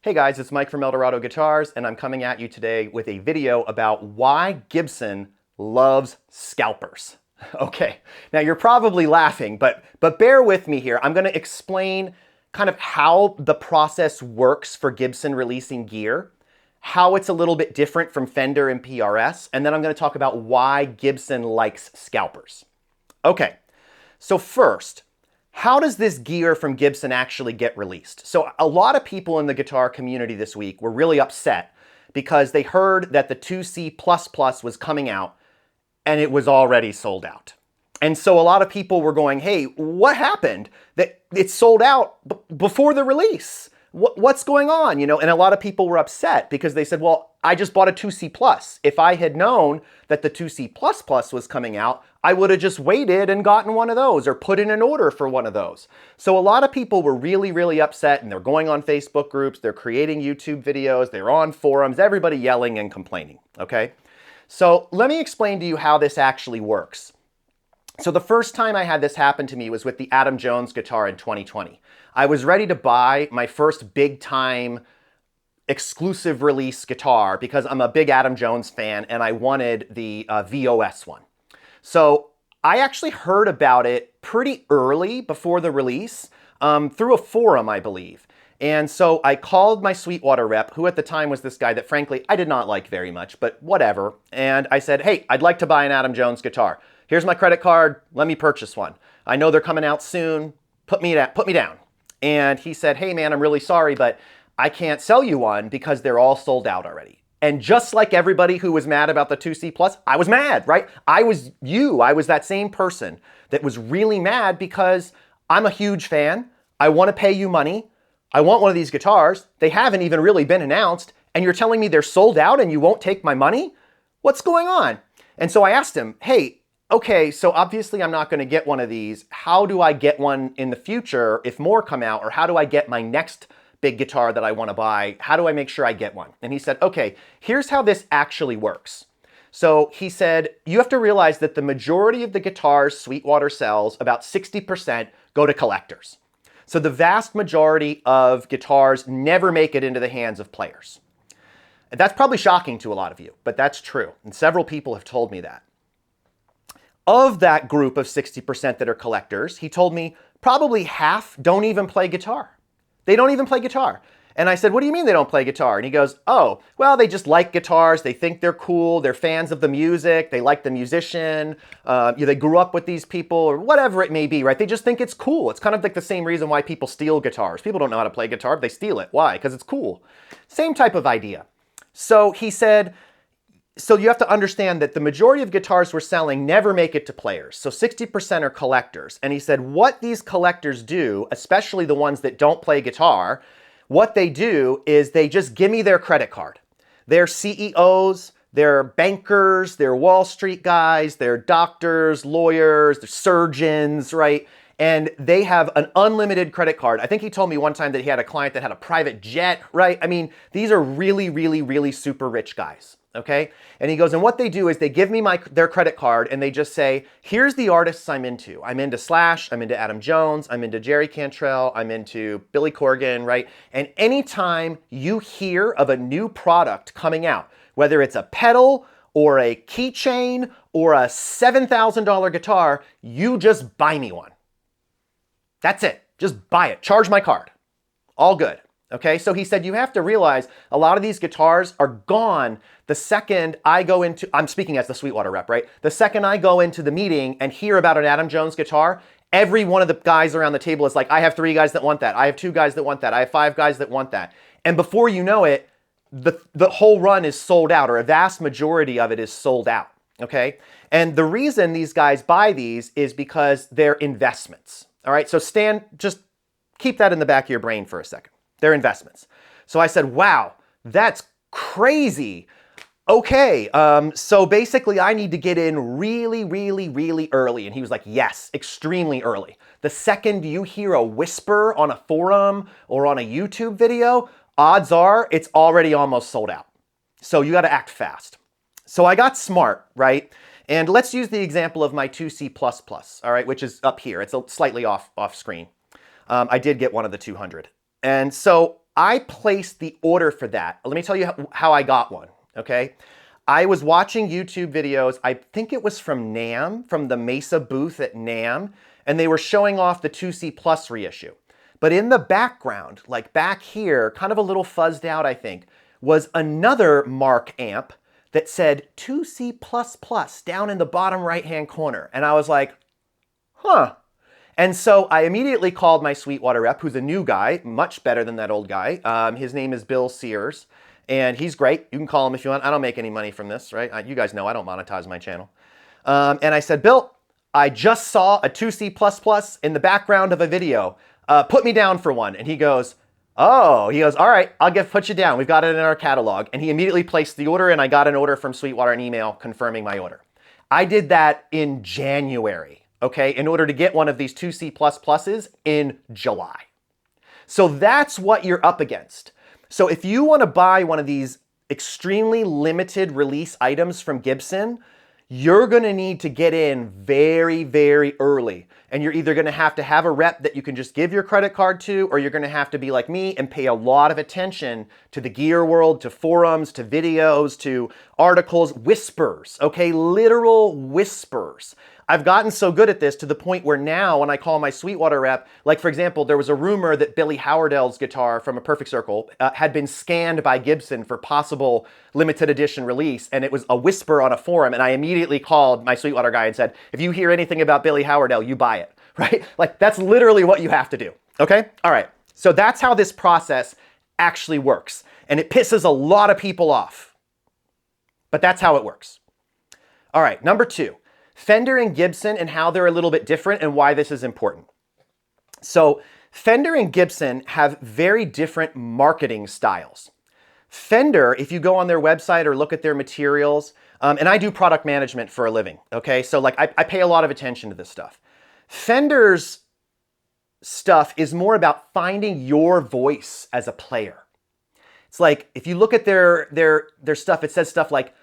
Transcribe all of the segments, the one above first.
Hey guys, it's Mike from Eldorado Guitars, and I'm coming at you today with a video about why Gibson loves scalpers. Okay, now you're probably laughing, but bear with me here. I'm going to explain kind of how the process works for Gibson releasing gear, how it's a little bit different from Fender and PRS, and then I'm going to talk about why Gibson likes scalpers. Okay, so first, how does this gear from Gibson actually get released? So a lot of people in the guitar community this week were really upset because they heard that the 2C++ was coming out and it was already sold out. And so a lot of people were going, hey, what happened? That it's sold out before the release. What's going on? And a lot of people were upset because they said, well, I just bought a 2C+. If I had known that the 2C++ was coming out, I would have just waited and gotten one of those or put in an order for one of those. So a lot of people were really, really upset, and they're going on Facebook groups, they're creating YouTube videos, they're on forums, everybody yelling and complaining, okay? So let me explain to you how this actually works. So the first time I had this happen to me was with the Adam Jones guitar in 2020. I was ready to buy my first big time exclusive release guitar because I'm a big Adam Jones fan and I wanted the VOS one. So I actually heard about it pretty early before the release through a forum, I believe. And so I called my Sweetwater rep, who at the time was this guy that frankly I did not like very much, but whatever. And I said, hey, I'd like to buy an Adam Jones guitar. Here's my credit card, let me purchase one. I know they're coming out soon, put me down. And he said, hey man, I'm really sorry, but I can't sell you one because they're all sold out already. And just like everybody who was mad about the 2C+, I was mad, right? I was that same person that was really mad because I'm a huge fan. I want to pay you money. I want one of these guitars. They haven't even really been announced. And you're telling me they're sold out and you won't take my money? What's going on? And so I asked him, hey, okay, so obviously I'm not going to get one of these. How do I get one in the future if more come out? Or how do I get my next big guitar that I want to buy? How do I make sure I get one? And he said, okay, here's how this actually works. So he said, you have to realize that the majority of the guitars Sweetwater sells, about 60%, go to collectors. So the vast majority of guitars never make it into the hands of players. And that's probably shocking to a lot of you, but that's true. And several people have told me that. Of that group of 60% that are collectors, he told me probably half don't even play guitar. They don't even play guitar. And I said, what do you mean they don't play guitar? And he goes, oh, well, they just like guitars. They think they're cool. They're fans of the music. They like the musician. They grew up with these people or whatever it may be, right? They just think it's cool. It's kind of like the same reason why people steal guitars. People don't know how to play guitar, but they steal it. Why? Because it's cool. Same type of idea. So he said, so you have to understand that the majority of guitars we're selling never make it to players. So 60% are collectors. And he said what these collectors do, especially the ones that don't play guitar, what they do is they just give me their credit card. They're CEOs, they're bankers, they're Wall Street guys, they're doctors, lawyers, they're surgeons, right? And they have an unlimited credit card. I think he told me one time that he had a client that had a private jet, right? I mean, these are really, really, really super rich guys. Okay? And he goes, and what they do is they give me their credit card and they just say, here's the artists I'm into. I'm into Slash, I'm into Adam Jones, I'm into Jerry Cantrell, I'm into Billy Corgan, right? And anytime you hear of a new product coming out, whether it's a pedal or a keychain or a $7,000 guitar, you just buy me one. That's it. Just buy it. Charge my card. All good. Okay, so he said you have to realize a lot of these guitars are gone the second I go into, I'm speaking as the Sweetwater rep, right? The second I go into the meeting and hear about an Adam Jones guitar, every one of the guys around the table is like, I have 3 guys that want that. I have 2 guys that want that. I have 5 guys that want that. And before you know it, the whole run is sold out, or a vast majority of it is sold out, okay? And the reason these guys buy these is because they're investments, all right? So just keep that in the back of your brain for a second. They're investments. So I said, wow, that's crazy. Okay, so basically I need to get in really, really, really early. And he was like, yes, extremely early. The second you hear a whisper on a forum or on a YouTube video, odds are it's already almost sold out. So you got to act fast. So I got smart, right? And let's use the example of my 2C++, all right, which is up here. It's slightly off screen. I did get one of the 200. And so I placed the order for that. Let me tell you how I got one, okay? I was watching YouTube videos, I think it was from NAMM, from the Mesa booth at NAMM, and they were showing off the 2C Plus reissue. But in the background, like back here, kind of a little fuzzed out, I think, was another Mark amp that said 2C++ down in the bottom right-hand corner. And I was like, huh. And so I immediately called my Sweetwater rep, who's a new guy, much better than that old guy. His name is Bill Sears, and he's great. You can call him if you want. I don't make any money from this, right? You guys know I don't monetize my channel. And I said, Bill, I just saw a 2C++ in the background of a video. Put me down for one. And he goes, all right, I'll put you down. We've got it in our catalog. And he immediately placed the order, and I got an order from Sweetwater, an email confirming my order. I did that in January, okay, in order to get one of these 2C++s in July. So that's what you're up against. So if you want to buy one of these extremely limited release items from Gibson, you're going to need to get in very, very early. And you're either going to have a rep that you can just give your credit card to, or you're going to have to be like me and pay a lot of attention to the gear world, to forums, to videos, to articles, whispers, okay? Literal whispers. I've gotten so good at this to the point where now when I call my Sweetwater rep, like for example, there was a rumor that Billy Howardell's guitar from A Perfect Circle had been scanned by Gibson for possible limited edition release, and it was a whisper on a forum, and I immediately called my Sweetwater guy and said, if you hear anything about Billy Howardell, you buy it, right? Like that's literally what you have to do, okay? All right, so that's how this process actually works, and it pisses a lot of people off, but that's how it works. All right, number two. Fender and Gibson and how they're a little bit different and why this is important. So Fender and Gibson have very different marketing styles. Fender, if you go on their website or look at their materials, and I do product management for a living, okay? So like I pay a lot of attention to this stuff. Fender's stuff is more about finding your voice as a player. It's like, if you look at their stuff, it says stuff like,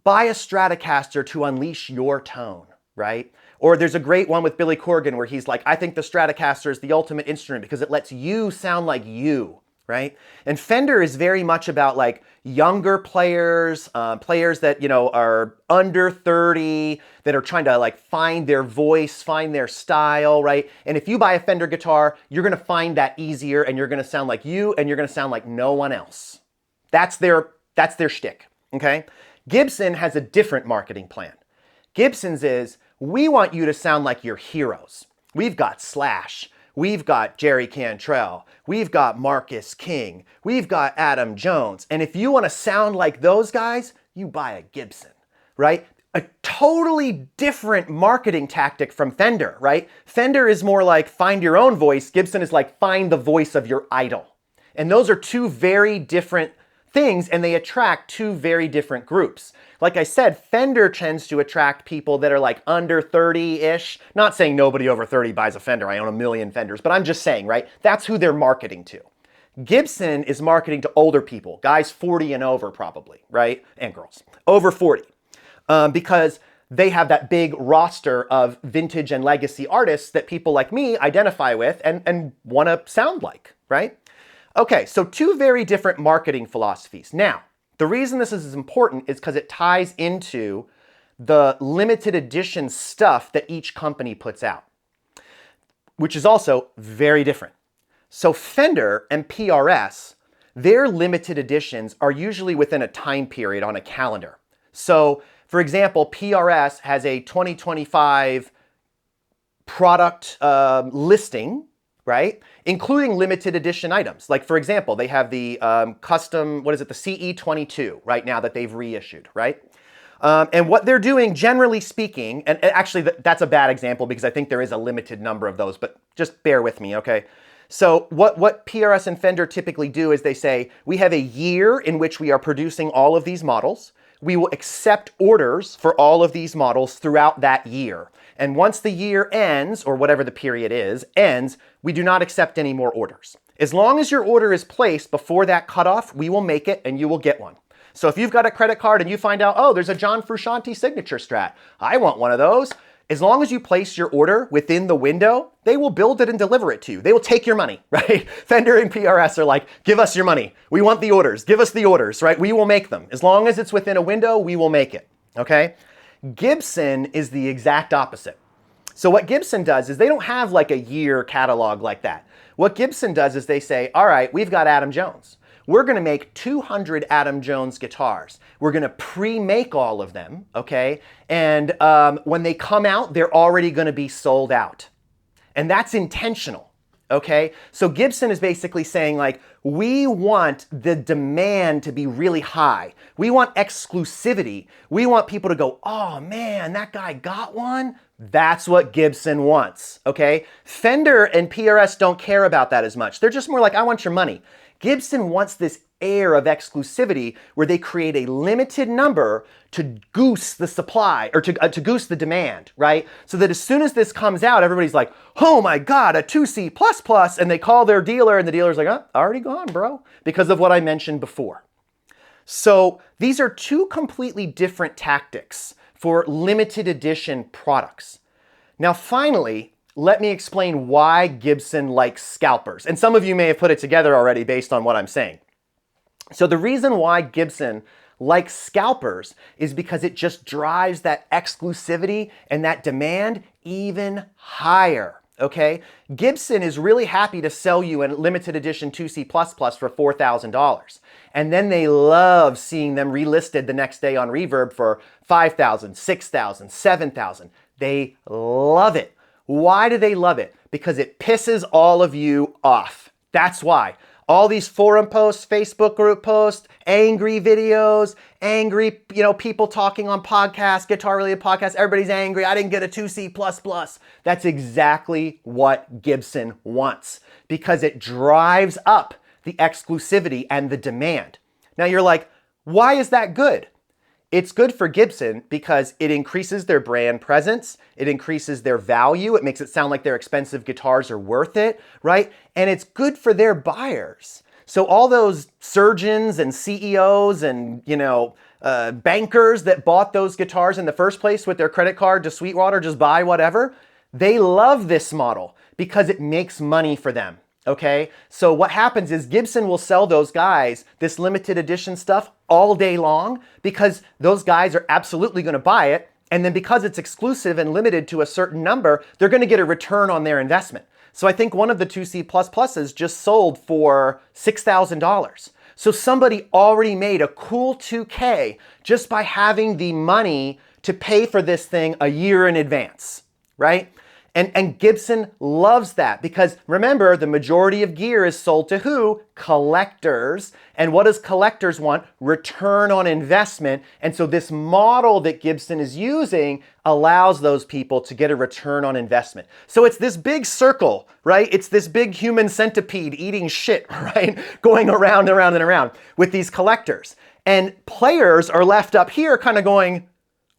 buy a Stratocaster to unleash your tone, right? Or there's a great one with Billy Corgan where he's like, I think the Stratocaster is the ultimate instrument because it lets you sound like you, right? And Fender is very much about like younger players, players that, you know, are under 30, that are trying to like find their voice, find their style, right? And if you buy a Fender guitar, you're gonna find that easier and you're gonna sound like you and you're gonna sound like no one else. That's their shtick, okay? Gibson has a different marketing plan. Gibson's is, we want you to sound like your heroes. We've got Slash, we've got Jerry Cantrell, we've got Marcus King, we've got Adam Jones. And if you want to sound like those guys, you buy a Gibson, right? A totally different marketing tactic from Fender, right? Fender is more like find your own voice. Gibson is like find the voice of your idol. And those are two very different things, and they attract two very different groups. Like I said, Fender tends to attract people that are like under 30-ish. Not saying nobody over 30 buys a Fender. I own a million Fenders, but I'm just saying, right? That's who they're marketing to. Gibson is marketing to older people, guys 40 and over probably, right? And girls, over 40. Because they have that big roster of vintage and legacy artists that people like me identify with and want to sound like, right? Okay, so two very different marketing philosophies. Now, the reason this is important is because it ties into the limited edition stuff that each company puts out, which is also very different. So Fender and PRS, their limited editions are usually within a time period on a calendar. So, for example, PRS has a 2025 product listing, right? Including limited edition items. Like for example, they have the custom, the CE22 right now that they've reissued, right? And what they're doing, generally speaking, and actually that's a bad example because I think there is a limited number of those, but just bear with me, okay? So what PRS and Fender typically do is they say, we have a year in which we are producing all of these models. We will accept orders for all of these models throughout that year. And once the year ends, or whatever the period is, ends, we do not accept any more orders. As long as your order is placed before that cutoff, we will make it and you will get one. So if you've got a credit card and you find out, oh, there's a John Frusciante signature Strat, I want one of those. as long as you place your order within the window, they will build it and deliver it to you. They will take your money, right? Fender and PRS are like, give us your money. We want the orders. Give us the orders, right? We will make them. As long as it's within a window, we will make it, okay? Gibson is the exact opposite. So what Gibson does is they don't have like a year catalog like that. What Gibson does is they say, all right, we've got Adam Jones. We're gonna make 200 Adam Jones guitars. We're gonna pre-make all of them, okay? And when they come out, they're already gonna be sold out. And that's intentional, okay? So Gibson is basically saying like, we want the demand to be really high. We want exclusivity. We want people to go, oh man, that guy got one? That's what Gibson wants, okay? Fender and PRS don't care about that as much. They're just more like, I want your money. Gibson wants this air of exclusivity where they create a limited number to goose the supply or to goose the demand, right? So that as soon as this comes out, everybody's like, oh my God, a 2C++, and they call their dealer and the dealer's like, oh, already gone, bro, because of what I mentioned before. So these are two completely different tactics for limited edition products. Now, finally, let me explain why Gibson likes scalpers. And some of you may have put it together already based on what I'm saying. So the reason why Gibson likes scalpers is because it just drives that exclusivity and that demand even higher, okay? Gibson is really happy to sell you a limited edition 2C++ for $4,000. And then they love seeing them relisted the next day on Reverb for $5,000, $6,000, $7,000. They love it. Why do they love it? Because it pisses all of you off. That's why. All these forum posts, Facebook group posts, angry videos, angry, people talking on podcasts, guitar-related podcasts, everybody's angry, I didn't get a 2C++. That's exactly what Gibson wants because it drives up the exclusivity and the demand. Now you're like, why is that good? It's good for Gibson because it increases their brand presence, it increases their value, it makes it sound like their expensive guitars are worth it, right? And it's good for their buyers. So all those surgeons and CEOs and, bankers that bought those guitars in the first place with their credit card to Sweetwater, just buy whatever, they love this model because it makes money for them. Okay, so what happens is Gibson will sell those guys this limited edition stuff all day long because those guys are absolutely going to buy it. And then because it's exclusive and limited to a certain number, they're going to get a return on their investment. So I think one of the 2C++s just sold for $6,000. So somebody already made a cool 2K just by having the money to pay for this thing a year in advance, right? And Gibson loves that because remember, the majority of gear is sold to who? Collectors. And what does collectors want? Return on investment. And so this model that Gibson is using allows those people to get a return on investment. So it's this big circle, right? It's this big human centipede eating shit, right? Going around and around and around with these collectors. And players are left up here kind of going,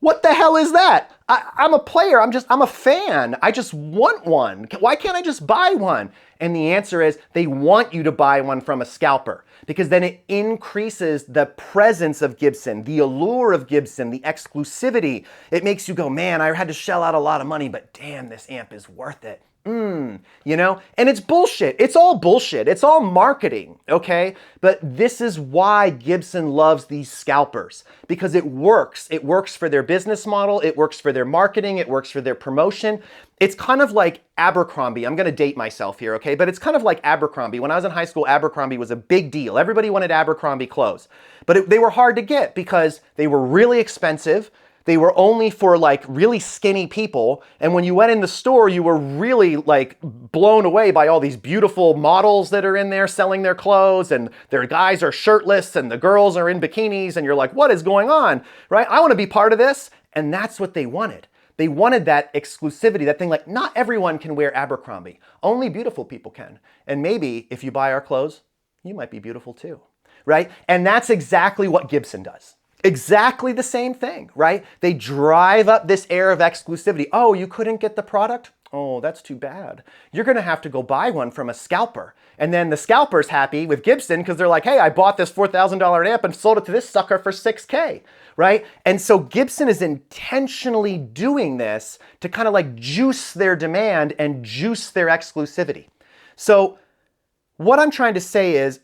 what the hell is that? I'm a player, I'm a fan. I just want one. Why can't I just buy one? And the answer is they want you to buy one from a scalper because then it increases the presence of Gibson, the allure of Gibson, the exclusivity. It makes you go, man, I had to shell out a lot of money, but damn, this amp is worth it. And it's bullshit. It's all bullshit. It's all marketing, okay? But this is why Gibson loves these scalpers because it works. It works for their business model. It works for their marketing. It works for their promotion. It's kind of like Abercrombie. I'm going to date myself here, okay? But it's kind of like Abercrombie. When I was in high school, Abercrombie was a big deal. Everybody wanted Abercrombie clothes, but they were hard to get because they were really expensive. They were only for like really skinny people. And when you went in the store, you were really like blown away by all these beautiful models that are in there selling their clothes and their guys are shirtless and the girls are in bikinis and you're like, what is going on, right? I want to be part of this. And that's what they wanted. They wanted that exclusivity, that thing like not everyone can wear Abercrombie. Only beautiful people can. And maybe if you buy our clothes, you might be beautiful too, right? And that's exactly what Gibson does. Exactly the same thing, right? They drive up this air of exclusivity. Oh, you couldn't get the product? Oh, that's too bad. You're going to have to go buy one from a scalper. And then the scalper's happy with Gibson because they're like, hey, I bought this $4,000 amp and sold it to this sucker for $6K, right? And so Gibson is intentionally doing this to kind of like juice their demand and juice their exclusivity. So what I'm trying to say is,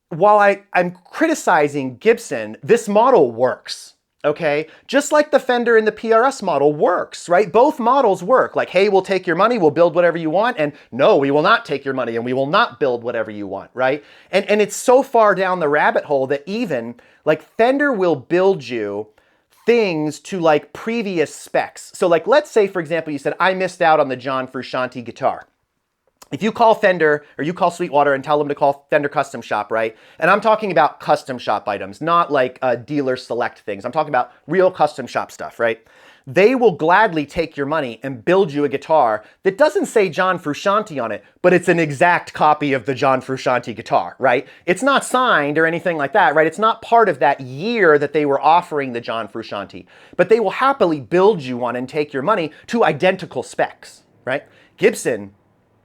while I'm criticizing Gibson, this model works. Okay, just like the Fender and the PRS model works, right? Both models work. Like, hey, we'll take your money, we'll build whatever you want, and no, we will not take your money and we will not build whatever you want, right? And it's so far down the rabbit hole that even like Fender will build you things to like previous specs. So like, let's say, for example, you said, I missed out on the John Frusciante guitar. If you call Fender or you call Sweetwater and tell them to call Fender Custom Shop, right? And I'm talking about custom shop items, not like dealer select things. I'm talking about real custom shop stuff, right? They will gladly take your money and build you a guitar that doesn't say John Frusciante on it, but it's an exact copy of the John Frusciante guitar, right? It's not signed or anything like that, right? It's not part of that year that they were offering the John Frusciante, but they will happily build you one and take your money to identical specs, right? Gibson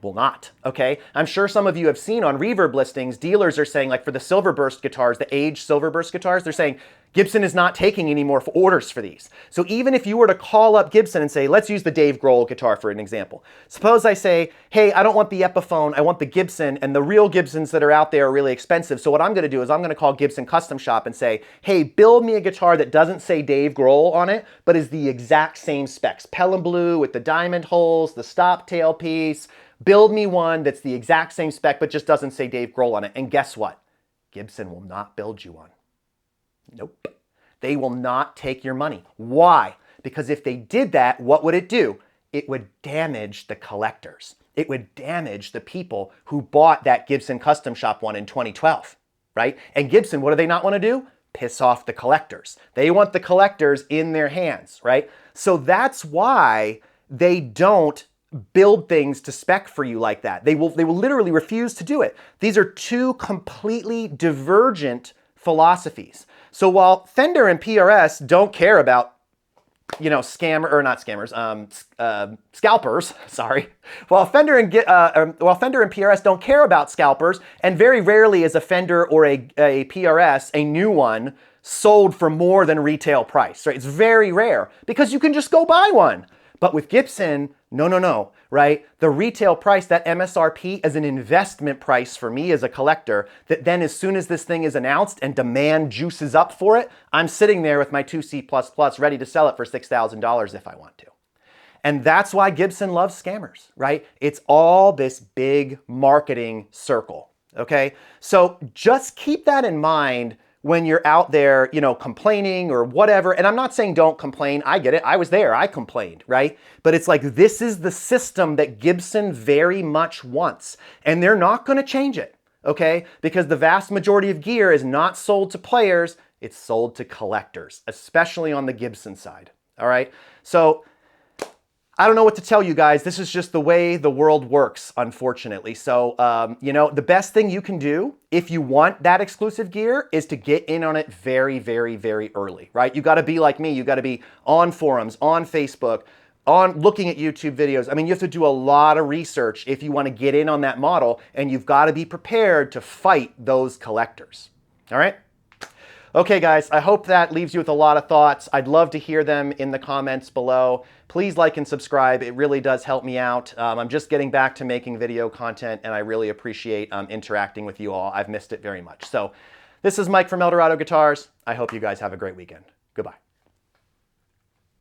will not, okay? I'm sure some of you have seen on Reverb listings, dealers are saying, like for the Silverburst guitars, the aged Silverburst guitars, they're saying Gibson is not taking any more orders for these. So even if you were to call up Gibson and say, let's use the Dave Grohl guitar for an example. Suppose I say, hey, I don't want the Epiphone, I want the Gibson, and the real Gibsons that are out there are really expensive. So what I'm gonna do is I'm gonna call Gibson Custom Shop and say, hey, build me a guitar that doesn't say Dave Grohl on it, but is the exact same specs. Pelham blue with the diamond holes, the stop tailpiece. Build me one that's the exact same spec, but just doesn't say Dave Grohl on it. And guess what? Gibson will not build you one. Nope. They will not take your money. Why? Because if they did that, what would it do? It would damage the collectors. It would damage the people who bought that Gibson Custom Shop one in 2012, right? And Gibson, what do they not want to do? Piss off the collectors. They want the collectors in their hands, right? So that's why they don't build things to spec for you like that. They will literally refuse to do it. These are two completely divergent philosophies. So while Fender and PRS don't care about, you know, scalpers, sorry. While Fender and PRS don't care about scalpers, and very rarely is a Fender or a PRS, a new one, sold for more than retail price, right? It's very rare because you can just go buy one. But with Gibson, no, right? The retail price, that MSRP, is an investment price for me as a collector that then as soon as this thing is announced and demand juices up for it, I'm sitting there with my 2C++ ready to sell it for $6,000 if I want to. And that's why Gibson loves scammers, right? It's all this big marketing circle, okay? So just keep that in mind when you're out there, you know, complaining or whatever. And I'm not saying don't complain. I get it. I was there. I complained, right? But it's like, this is the system that Gibson very much wants. And they're not going to change it, okay? Because the vast majority of gear is not sold to players. It's sold to collectors, especially on the Gibson side, all right? So I don't know what to tell you guys. This is just the way the world works, unfortunately. So, you know, the best thing you can do if you want that exclusive gear is to get in on it very, very, very early, right? You got to be like me. You got to be on forums, on Facebook, on looking at YouTube videos. I mean, you have to do a lot of research if you want to get in on that model, and you've got to be prepared to fight those collectors. All right? Okay, guys, I hope that leaves you with a lot of thoughts. I'd love to hear them in the comments below. Please like and subscribe. It really does help me out. I'm just getting back to making video content, and I really appreciate interacting with you all. I've missed it very much. So this is Mike from Eldorado Guitars. I hope you guys have a great weekend. Goodbye.